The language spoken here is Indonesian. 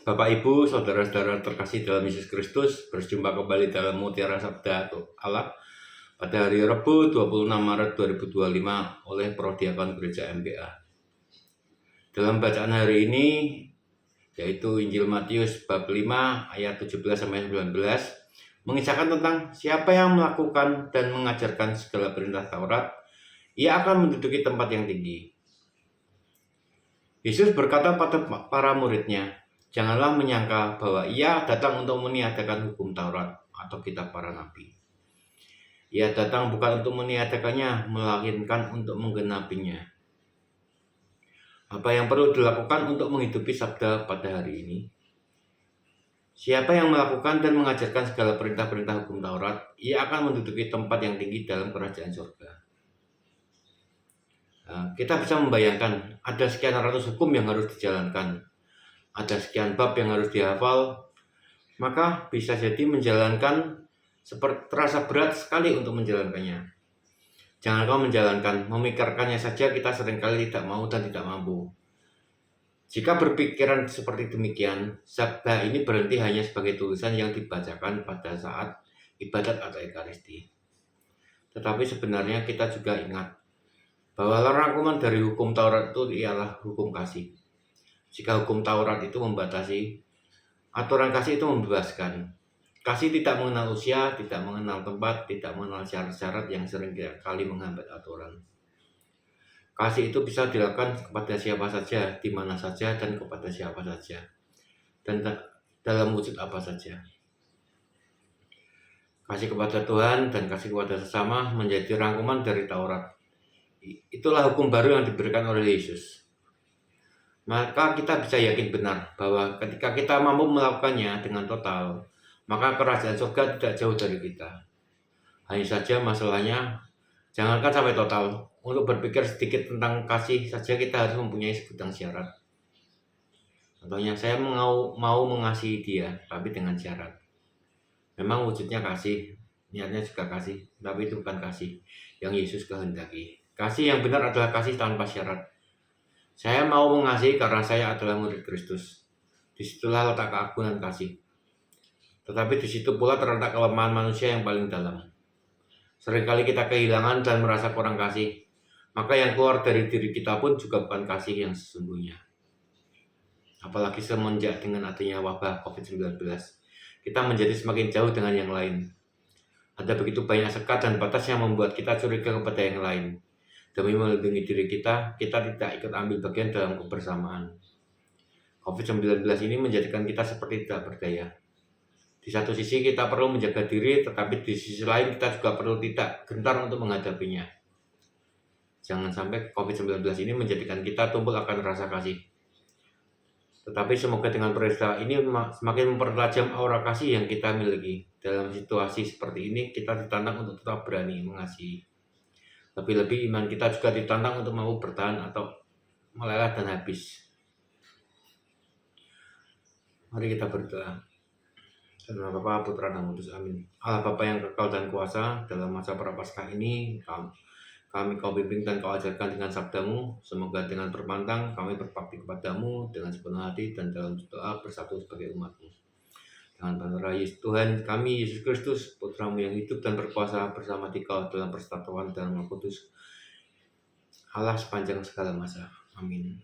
Bapak, Ibu, saudara-saudara terkasih dalam Yesus Kristus, berjumpa kembali dalam Mutiara Sabda Allah pada hari Rabu 26 Maret 2025 oleh Prodiakon Gereja MBA. Dalam bacaan hari ini, yaitu Injil Matius bab 5 ayat 17-19, mengisahkan tentang siapa yang melakukan dan mengajarkan segala perintah Taurat, ia akan menduduki tempat yang tinggi. Yesus berkata pada para muridnya, janganlah menyangka bahwa ia datang untuk meniadakan hukum Taurat atau kitab para nabi. Ia datang bukan untuk meniadakannya, melainkan untuk menggenapinya. Apa yang perlu dilakukan untuk menghidupi sabda pada hari ini? Siapa yang melakukan dan mengajarkan segala perintah-perintah hukum Taurat, ia akan menduduki tempat yang tinggi dalam kerajaan surga. Kita bisa membayangkan ada sekian ratus hukum yang harus dijalankan, ada sekian bab yang harus dihafal, maka bisa jadi menjalankan seperti terasa berat sekali untuk menjalankannya. Jangan kau menjalankan, memikirkannya saja kita seringkali tidak mau dan tidak mampu. Jika berpikiran seperti demikian, sabda ini berhenti hanya sebagai tulisan yang dibacakan pada saat ibadat atau ekaristi. Tetapi sebenarnya kita juga ingat bahwa rangkuman dari hukum Taurat itu ialah hukum kasih. Jika hukum Taurat itu membatasi, aturan kasih itu membebaskan. Kasih tidak mengenal usia, tidak mengenal tempat, tidak mengenal syarat-syarat yang sering kali menghambat aturan. Kasih itu bisa dilakukan kepada siapa saja, di mana saja, dan kepada siapa saja, dan dalam wujud apa saja. Kasih kepada Tuhan dan kasih kepada sesama menjadi rangkuman dari Taurat. Itulah hukum baru yang diberikan oleh Yesus. Maka kita bisa yakin benar bahwa ketika kita mampu melakukannya dengan total, maka kerajaan surga tidak jauh dari kita. Hanya saja masalahnya, jangankan sampai total, untuk berpikir sedikit tentang kasih saja kita harus mempunyai segudang syarat. Contohnya, saya mau mengasihi dia, tapi dengan syarat. Memang wujudnya kasih, niatnya juga kasih, tapi itu bukan kasih yang Yesus kehendaki. Kasih yang benar adalah kasih tanpa syarat. Saya mau mengasihi karena saya adalah murid Kristus. Disitulah letak keagungan kasih. Tetapi di situ pula terletak kelemahan manusia yang paling dalam. Seringkali kita kehilangan dan merasa kurang kasih. Maka yang keluar dari diri kita pun juga bukan kasih yang sesungguhnya. Apalagi semenjak dengan adanya wabah COVID-19, kita menjadi semakin jauh dengan yang lain. Ada begitu banyak sekat dan batas yang membuat kita curiga kepada yang lain. Demi melindungi diri kita tidak ikut ambil bagian dalam kebersamaan. COVID-19 ini menjadikan kita seperti tidak berdaya. Di satu sisi kita perlu menjaga diri, tetapi di sisi lain kita juga perlu tidak gentar untuk menghadapinya. Jangan sampai COVID-19 ini menjadikan kita tumpul akan rasa kasih. Tetapi semoga dengan peristiwa ini semakin mempertajam aura kasih yang kita miliki. Dalam situasi seperti ini kita ditantang untuk tetap berani mengasihi. Lebih-lebih iman kita juga ditantang untuk mau bertahan atau meleleh dan habis. Mari kita berdoa. Dalam nama Bapa, Putra, dan Kudus. Amin. Allah Bapa yang kekal dan kuasa, dalam masa Prapaskah ini kami kau bimbing dan kau ajarkan dengan sabdamu. Semoga dengan berpantang kami berbakti kepadamu dengan sepenuh hati dan dalam doa bersatu sebagai umatmu. Dengan bandara Tuhan kami Yesus Kristus, Putramu yang hidup dan berkuasa bersama Dikau dalam persatuan dan Roh Kudus, Allah sepanjang segala masa. Amin.